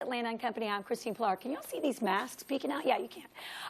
Atlanta and Company. I'm Christine Pilar. Can y'all see these masks peeking out? Yeah, you can.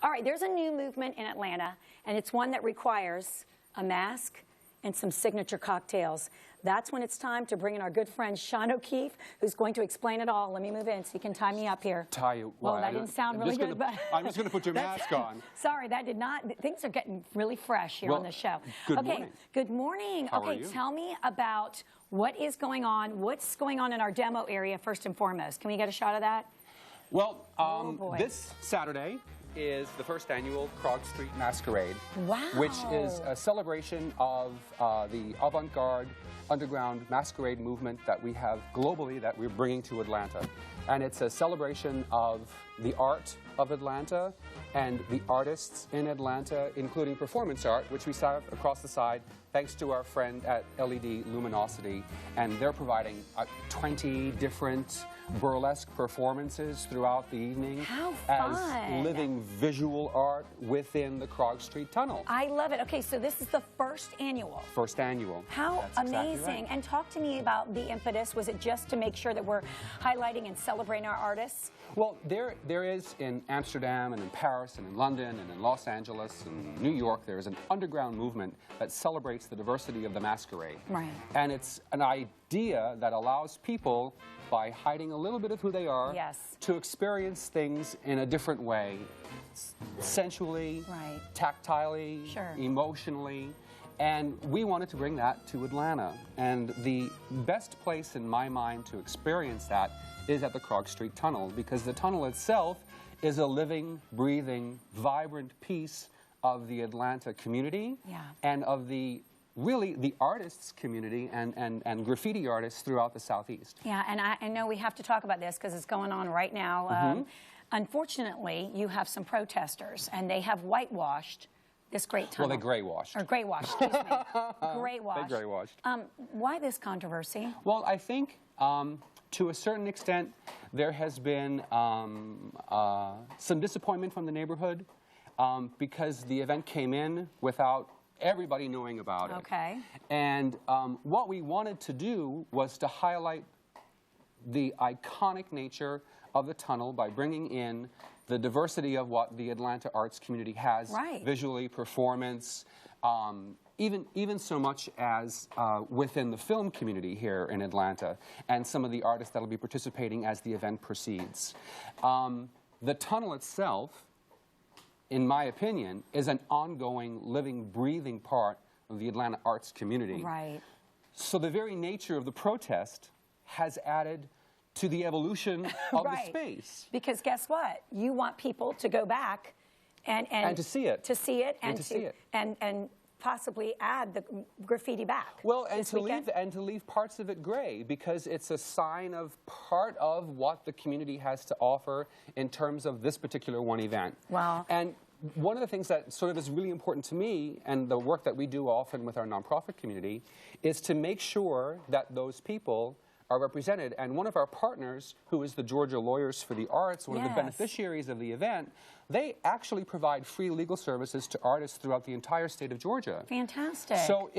All right, there's a new movement in Atlanta, and it's one that requires a mask and some signature cocktails. That's when it's time to bring in our good friend Sean O'Keefe, who's going to explain it all. Let me move in so you can tie me up here. Tie you? Well, that didn't sound really good, but I'm just going to put your mask on. Sorry, that did not. Things are getting really fresh here on the show. Good morning. Good morning. How are you? Tell me about what is going on. What's going on in our demo area first and foremost? Can we get a shot of that? Well, this Saturday is the first annual Krog Street Masquerade. Wow. Which is a celebration of the avant-garde underground masquerade movement that we have globally that we're bringing to Atlanta. And it's a celebration of the art of Atlanta and the artists in Atlanta, including performance art, which we saw across the side thanks to our friend at LED Luminosity. And they're providing 20 different burlesque performances throughout the evening. How fun. As living visual art within the Krog Street Tunnel. I love it. Okay, so this is the first annual. First annual. How That's amazing. Exactly right. And talk to me about the impetus. Was it just to make sure that we're highlighting and celebrating our artists? Well, there is in Amsterdam and in Paris and in London and in Los Angeles and New York, there is an underground movement that celebrates the diversity of the masquerade. Right. And it's an idea that allows people, by hiding a little bit of who they are, yes, to experience things in a different way, sensually, right, tactilely, sure, emotionally. And we wanted to bring that to Atlanta. And the best place in my mind to experience that is at the Krog Street Tunnel, because the tunnel itself is a living, breathing, vibrant piece of the Atlanta community, and of the really the artists community and graffiti artists throughout the Southeast. Yeah, and I know we have to talk about this because it's going on right now. Unfortunately, you have some protesters, and they have whitewashed this great tunnel. Well, they gray-washed. Or gray-washed, excuse me. Gray-washed. They gray-washed. Why this controversy? Well, I think to a certain extent there has been some disappointment from the neighborhood because the event came in without everybody knowing about it. Okay. And what we wanted to do was to highlight the iconic nature of the tunnel by bringing in the diversity of what the Atlanta arts community has, visually, performance, even so much as within the film community here in Atlanta, and some of the artists that will be participating as the event proceeds. The tunnel itself, in my opinion, is an ongoing, living, breathing part of the Atlanta arts community. Right. So the very nature of the protest has added to the evolution of the space. Because guess what? You want people to go back and to see it. To see it and possibly add the graffiti back. Well, and to leave parts of it gray, because it's a sign of part of what the community has to offer in terms of this particular one event. Wow. And one of the things that sort of is really important to me, and the work that we do often with our nonprofit community, is to make sure that those people are represented. And one of our partners, who is the Georgia Lawyers for the Arts, one of the beneficiaries of the event, they actually provide free legal services to artists throughout the entire state of Georgia. Fantastic. So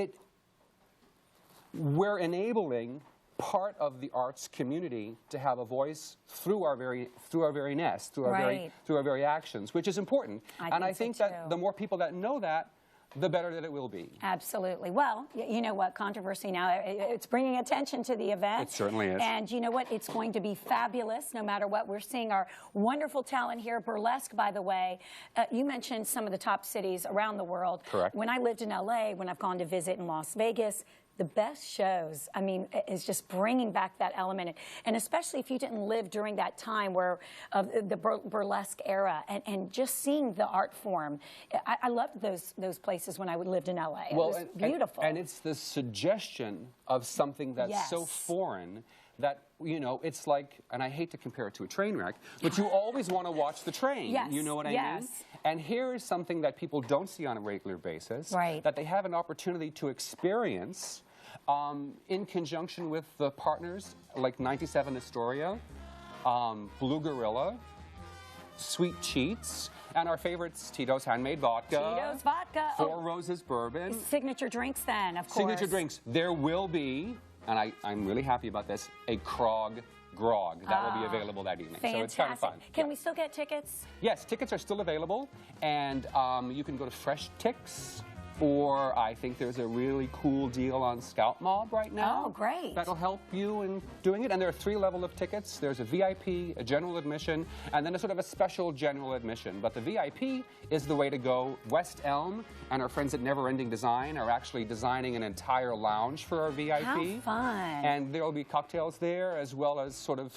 we're enabling part of the arts community to have a voice through our very nest, through our very actions, which is important. I think that the more people that know that, the better that it will be. Absolutely. Well, you know what? Controversy now, it's bringing attention to the event. It certainly is. And you know what? It's going to be fabulous no matter what. We're seeing our wonderful talent here. Burlesque, by the way. You mentioned some of the top cities around the world. Correct. When I lived in LA, when I've gone to visit in Las Vegas, the best shows, I mean, is just bringing back that element. And especially if you didn't live during that time where the burlesque era, and just seeing the art form. I loved those places when I lived in LA. Well, it was beautiful. And it's the suggestion of something that's so foreign that, you know, it's like, and I hate to compare it to a train wreck, but you always want to watch the train. You know what I mean? And here is something that people don't see on a regular basis, that they have an opportunity to experience in conjunction with the partners like 97 Astoria, Blue Gorilla, Sweet Cheats, and our favorites, Tito's Handmade Vodka. Tito's Vodka. Four Roses Bourbon. Signature drinks then, of course. Signature drinks. There will be, and I'm really happy about this, a Krog grog that will be available that evening. Fantastic. So it's kind of fun. Can we still get tickets? Yes, tickets are still available, and you can go to Fresh Tix, or I think there's a really cool deal on Scout Mob right now. Oh, great. That'll help you in doing it. And there are 3 levels of tickets. There's a VIP, a general admission, and then a sort of a special general admission. But the VIP is the way to go. West Elm and our friends at Never Ending Design are actually designing an entire lounge for our VIP. How fun. And there will be cocktails there, as well as sort of,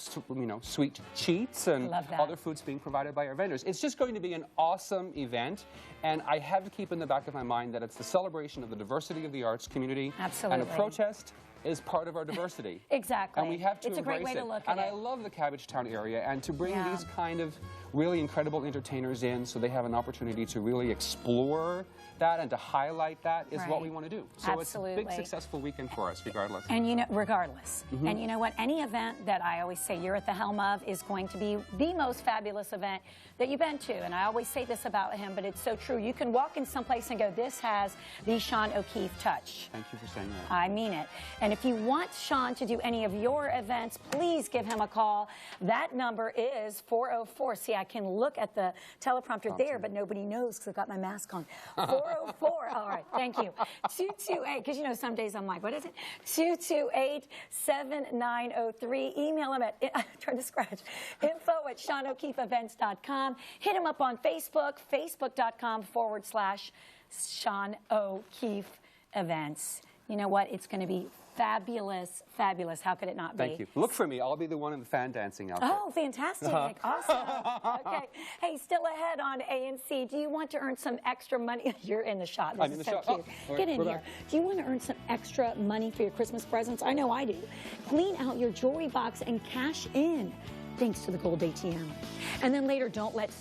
sweet treats and other foods being provided by our vendors. It's just going to be an awesome event. And I have to keep in the back of my mind that it's the celebration of the diversity of the arts community. Absolutely. And a protest is part of our diversity. Exactly. And we have to embrace it. It's a great way to look at it. And I love the Cabbagetown area, and to bring these kind of really incredible entertainers in so they have an opportunity to really explore that and to highlight that is what we want to do. So Absolutely. It's a big successful weekend for us, regardless. And regardless. And you know what? Any event that I always say you're at the helm of is going to be the most fabulous event that you've been to. And I always say this about him, but it's so true. You can walk in someplace and go, this has the Sean O'Keefe touch. Thank you for saying that. I mean it. And if you want Sean to do any of your events, please give him a call. That number is 404. See, I can look at the teleprompter there, but nobody knows because I've got my mask on. 404. All right, thank you. 228, because some days I'm like, what is it? 228-7903. Email him at, I'm trying to scratch, info@SeanO'KeefeEvents.com. Hit him up on Facebook, facebook.com/Sean O'Keefe Events. You know what? It's going to be fabulous, fabulous. How could it not be? Thank you. Look for me. I'll be the one in the fan dancing outfit. Oh, fantastic. Awesome. Okay. Hey, still ahead on ANC. Do you want to earn some extra money? You're in the shot. This is so cute. Get in here. Do you want to earn some extra money for your Christmas presents? I know I do. Clean out your jewelry box and cash in, thanks to the Gold ATM. And then later, don't let